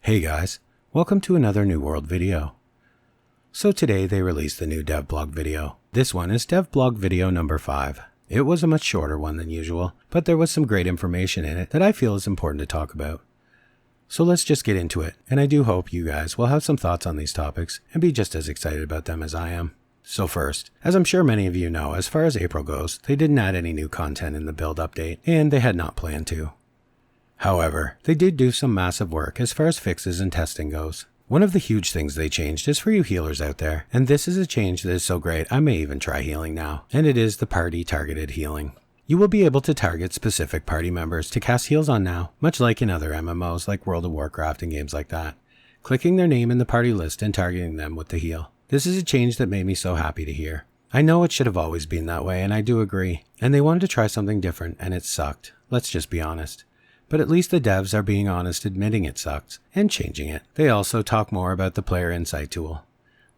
Hey guys, welcome to another New World video. So today they released the new devblog video. This one is devblog video number 5. It was a much shorter one than usual, but there was some great information in it that I feel is important to talk about. So let's just get into it, and I do hope you guys will have some thoughts on these topics and be just as excited about them as I am. So first, as I'm sure many of you know, as far as April goes, they didn't add any new content in the build update, and they had not planned to. However, they did do some massive work as far as fixes and testing goes. One of the huge things they changed is for you healers out there, and this is a change that is so great I may even try healing now, and it is the party targeted healing. You will be able to target specific party members to cast heals on now, much like in other MMOs like World of Warcraft and games like that, clicking their name in the party list and targeting them with the heal. This is a change that made me so happy to hear. I know it should have always been that way, and I do agree, and they wanted to try something different and it sucked, let's just be honest. But at least the devs are being honest admitting it sucks and changing it. They also talk more about the player insight tool,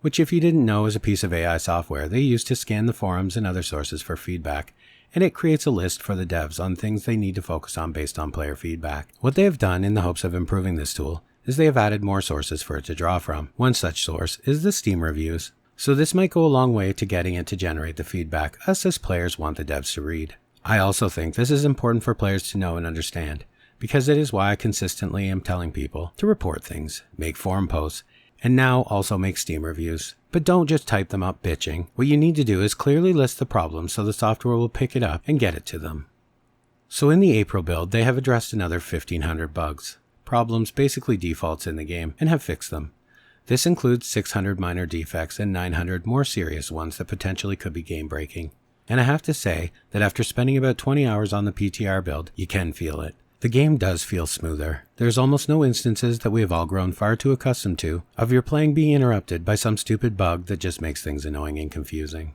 which if you didn't know is a piece of AI software they use to scan the forums and other sources for feedback, and it creates a list for the devs on things they need to focus on based on player feedback. What they have done in the hopes of improving this tool is they have added more sources for it to draw from. One such source is the Steam reviews, so this might go a long way to getting it to generate the feedback us as players want the devs to read. I also think this is important for players to know and understand, because it is why I consistently am telling people to report things, make forum posts, and now also make Steam reviews. But don't just type them up bitching. What you need to do is clearly list the problems so the software will pick it up and get it to them. So in the April build, they have addressed another 1,500 bugs, problems, basically defaults in the game, and have fixed them. This includes 600 minor defects and 900 more serious ones that potentially could be game breaking. And I have to say that after spending about 20 hours on the PTR build, you can feel it. The game does feel smoother. There's almost no instances that we have all grown far too accustomed to of your playing being interrupted by some stupid bug that just makes things annoying and confusing.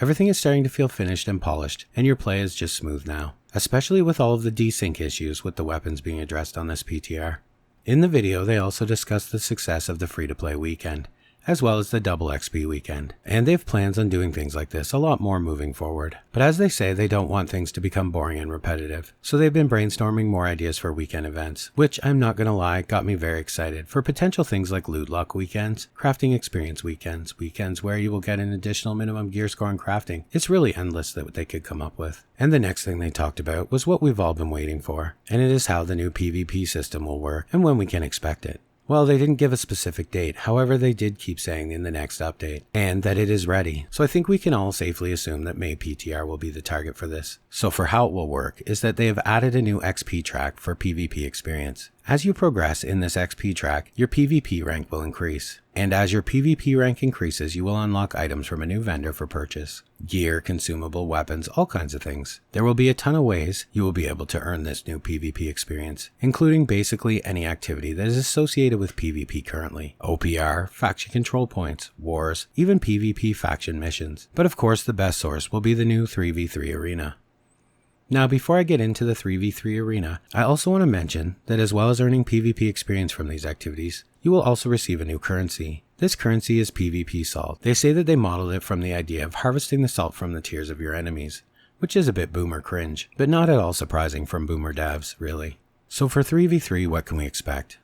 Everything is starting to feel finished and polished, and your play is just smooth now, especially with all of the desync issues with the weapons being addressed on this PTR. In the video, they also discussed the success of the free-to-play weekend, as well as the double XP weekend, and they have plans on doing things like this a lot more moving forward. But as they say, they don't want things to become boring and repetitive, so they've been brainstorming more ideas for weekend events, which I'm not gonna lie got me very excited for potential things like loot luck weekends, crafting experience weekends, weekends where you will get an additional minimum gear score in crafting. It's really endless that they could come up with. And the next thing they talked about was what we've all been waiting for, and it is how the new PvP system will work and when we can expect it. Well, they didn't give a specific date, however they did keep saying in the next update, and that it is ready, so I think we can all safely assume that May PTR will be the target for this. So for how it will work is that they have added a new XP track for PvP experience. As you progress in this XP track, your PvP rank will increase, and as your PvP rank increases, you will unlock items from a new vendor for purchase. Gear, consumable, weapons, all kinds of things. There will be a ton of ways you will be able to earn this new PvP experience, including basically any activity that is associated with PvP currently. OPR, faction control points, wars, even PvP faction missions. But of course the best source will be the new 3v3 arena. Now before I get into the 3v3 arena, I also want to mention that as well as earning PvP experience from these activities, you will also receive a new currency. This currency is PvP salt. They say that they modeled it from the idea of harvesting the salt from the tears of your enemies, which is a bit boomer cringe, but not at all surprising from boomer devs, really. So for 3v3, what can we expect?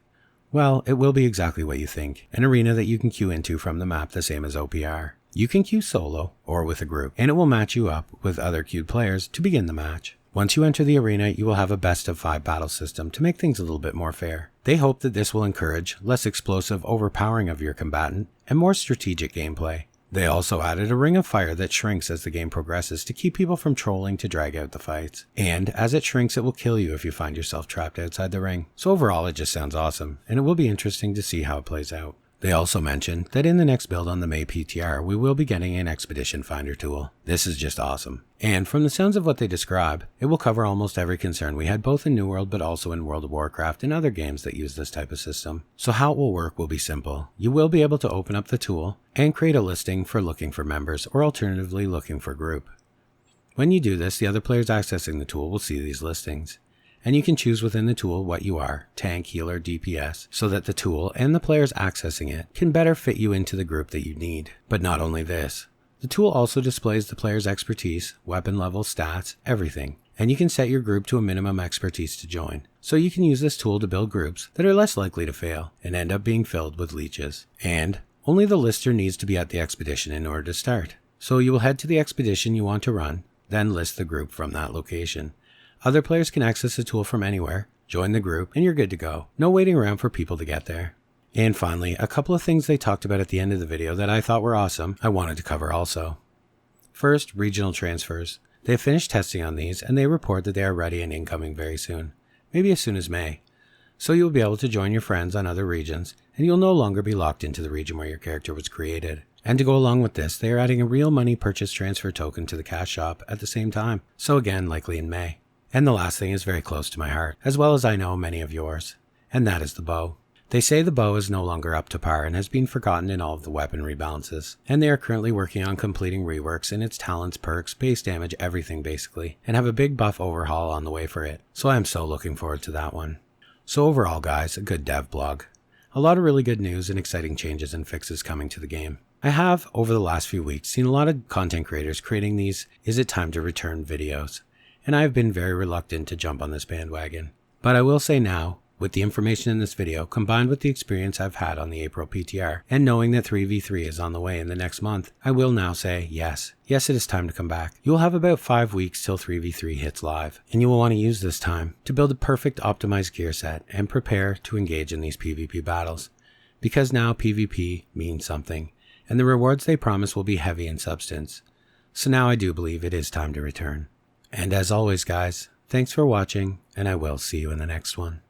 Well, it will be exactly what you think, an arena that you can queue into from the map the same as OPR. You can queue solo or with a group, and it will match you up with other queued players to begin the match. Once you enter the arena, you will have a best of 5 battle system to make things a little bit more fair. They hope that this will encourage less explosive overpowering of your combatant and more strategic gameplay. They also added a ring of fire that shrinks as the game progresses to keep people from trolling to drag out the fights. And as it shrinks, it will kill you if you find yourself trapped outside the ring. So overall, it just sounds awesome, and it will be interesting to see how it plays out. They also mentioned that in the next build on the May PTR, we will be getting an Expedition Finder tool. This is just awesome. And from the sounds of what they describe, it will cover almost every concern we had both in New World but also in World of Warcraft and other games that use this type of system. So how it will work will be simple. You will be able to open up the tool and create a listing for looking for members or alternatively looking for group. When you do this, the other players accessing the tool will see these listings. And you can choose within the tool what you are, tank, healer, DPS, so that the tool and the players accessing it can better fit you into the group that you need. But not only this, the tool also displays the player's expertise, weapon level, stats, everything, and you can set your group to a minimum expertise to join. So you can use this tool to build groups that are less likely to fail and end up being filled with leeches. And only the lister needs to be at the expedition in order to start. So you will head to the expedition you want to run, then list the group from that location. Other players can access the tool from anywhere, join the group, and you're good to go. No waiting around for people to get there. And finally, a couple of things they talked about at the end of the video that I thought were awesome, I wanted to cover also. First, regional transfers. They have finished testing on these, and they report that they are ready and incoming very soon, maybe as soon as May. So you will be able to join your friends on other regions, and you'll no longer be locked into the region where your character was created. And to go along with this, they are adding a real money purchase transfer token to the cash shop at the same time, so again likely in May. And the last thing is very close to my heart, as well as I know many of yours, and that is the bow. They say the bow is no longer up to par and has been forgotten in all of the weapon rebalances, and they are currently working on completing reworks in its talents, perks, base damage, everything basically, and have a big buff overhaul on the way for it, so I am so looking forward to that one. So overall guys, a good dev blog. A lot of really good news and exciting changes and fixes coming to the game. I have, over the last few weeks, seen a lot of content creators creating these "Is it time to return" videos, and I have been very reluctant to jump on this bandwagon. But I will say now, with the information in this video, combined with the experience I've had on the April PTR, and knowing that 3v3 is on the way in the next month, I will now say yes. Yes, it is time to come back. You will have about 5 weeks till 3v3 hits live, and you will want to use this time to build a perfect optimized gear set and prepare to engage in these PvP battles. Because now PvP means something, and the rewards they promise will be heavy in substance. So now I do believe it is time to return. And as always guys, thanks for watching, and I will see you in the next one.